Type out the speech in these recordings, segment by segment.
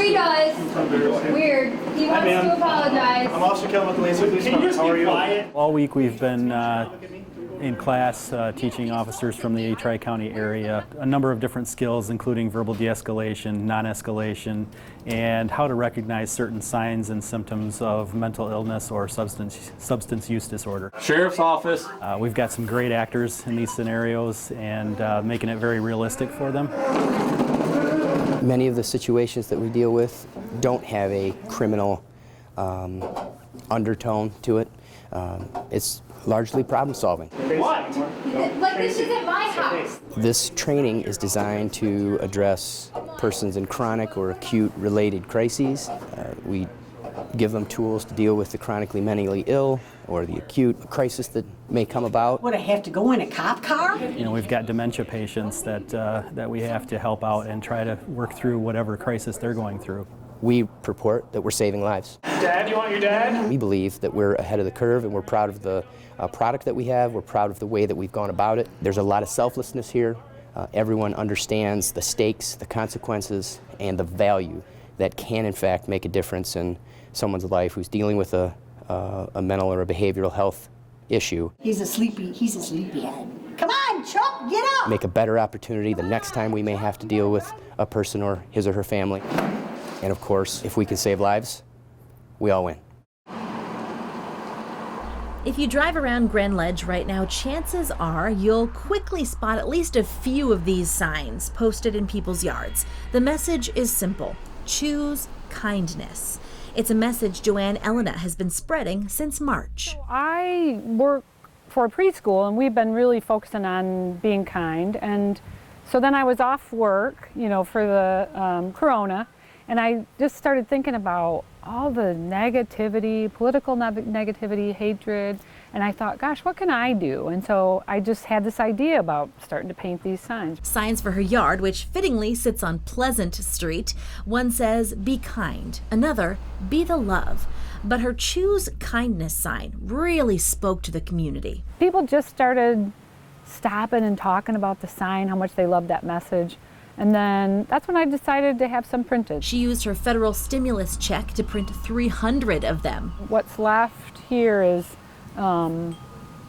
he does. Weird. He wants to apologize. I'm Officer Kellen with the Lansing Police Department. How are you? All week we've been in class teaching officers from the Tri-County area a number of different skills, including verbal de-escalation, non-escalation, and how to recognize certain signs and symptoms of mental illness or substance use disorder. Sheriff's Office. We've got some great actors in these scenarios and making it very realistic for them. Many of the situations that we deal with don't have a criminal undertone to it. It's largely problem solving. What? Like, this isn't my house. This training is designed to address persons in chronic or acute related crises. We give them tools to deal with the chronically mentally ill or the acute crisis that may come about. Would I have to go in a cop car? You know, we've got dementia patients that we have to help out and try to work through whatever crisis they're going through. We purport that we're saving lives. Dad, you want your dad? We believe that we're ahead of the curve and we're proud of the product that we have. We're proud of the way that we've gone about it. There's a lot of selflessness here. Everyone understands the stakes, the consequences, and the value that can in fact make a difference in someone's life who's dealing with a mental or a behavioral health issue. He's a sleepyhead. Come on, Chuck, get up! Make a better opportunity the next time we may have to deal with a person or his or her family. And of course, if we can save lives, we all win. If you drive around Grand Ledge right now, chances are you'll quickly spot at least a few of these signs posted in people's yards. The message is simple: choose kindness. It's a message Joanne Elena has been spreading since March. I work for a preschool, and we've been really focusing on being kind. And so then I was off work, for the corona, and I just started thinking about all the negativity, political negativity, hatred, and I thought, gosh, what can I do? And so I just had this idea about starting to paint these signs. Signs for her yard, which fittingly sits on Pleasant Street. One says, be kind. Another, be the love. But her choose kindness sign really spoke to the community. People just started stopping and talking about the sign, how much they loved that message. And then that's when I decided to have some printed. She used her federal stimulus check to print 300 of them. What's left here is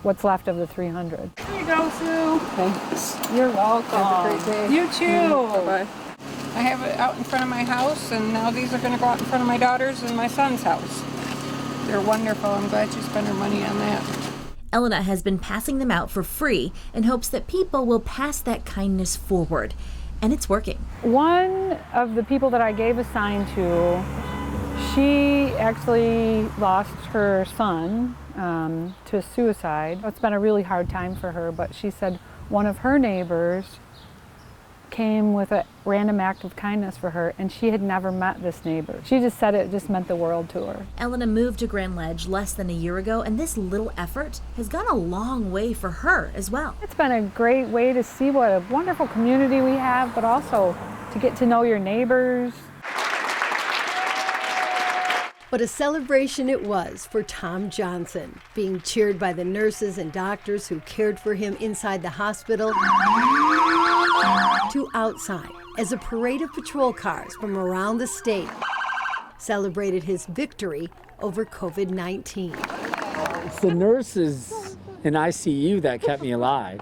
what's left of the 300. Here you go, Sue. Thanks. You're welcome. Have a great day. You too. Bye-bye. I have it out in front of my house, and now these are going to go out in front of my daughter's and my son's house. They're wonderful. I'm glad you spent her money on that. Elena has been passing them out for free in hopes that people will pass that kindness forward. And it's working. One of the people that I gave a sign to, she actually lost her son to suicide. It's been a really hard time for her, but she said one of her neighbors came with a random act of kindness for her, and she had never met this neighbor. She just said it just meant the world to her. Elena moved to Grand Ledge less than a year ago, and this little effort has gone a long way for her as well. It's been a great way to see what a wonderful community we have, but also to get to know your neighbors. What a celebration it was for Tom Johnson, being cheered by the nurses and doctors who cared for him inside the hospital to outside as a parade of patrol cars from around the state celebrated his victory over COVID-19. It's the nurses in ICU that kept me alive.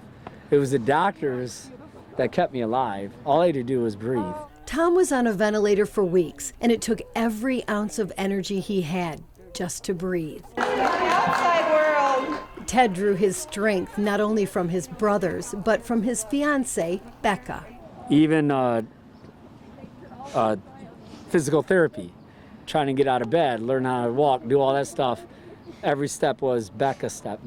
It was the doctors that kept me alive. All I had to do was breathe. Tom was on a ventilator for weeks, and it took every ounce of energy he had just to breathe. Outside world. Ted drew his strength not only from his brothers, but from his fiancée, Becca. Even physical therapy, trying to get out of bed, learn how to walk, do all that stuff. Every step was Becca's step.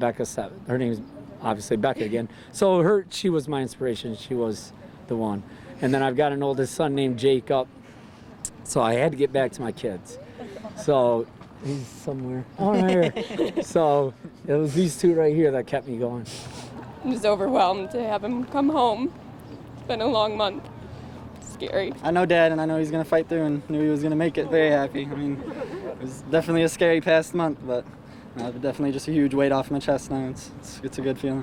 Her name's obviously Becca again. So she was my inspiration. She was the one. And then I've got an oldest son named Jacob, so I had to get back to my kids. So he's somewhere on here. So it was these two right here that kept me going. I'm just overwhelmed to have him come home. It's been a long month. It's scary. I know Dad, and I know he's going to fight through and knew he was going to make it. Very happy. I mean, it was definitely a scary past month, but definitely just a huge weight off my chest now. It's a good feeling.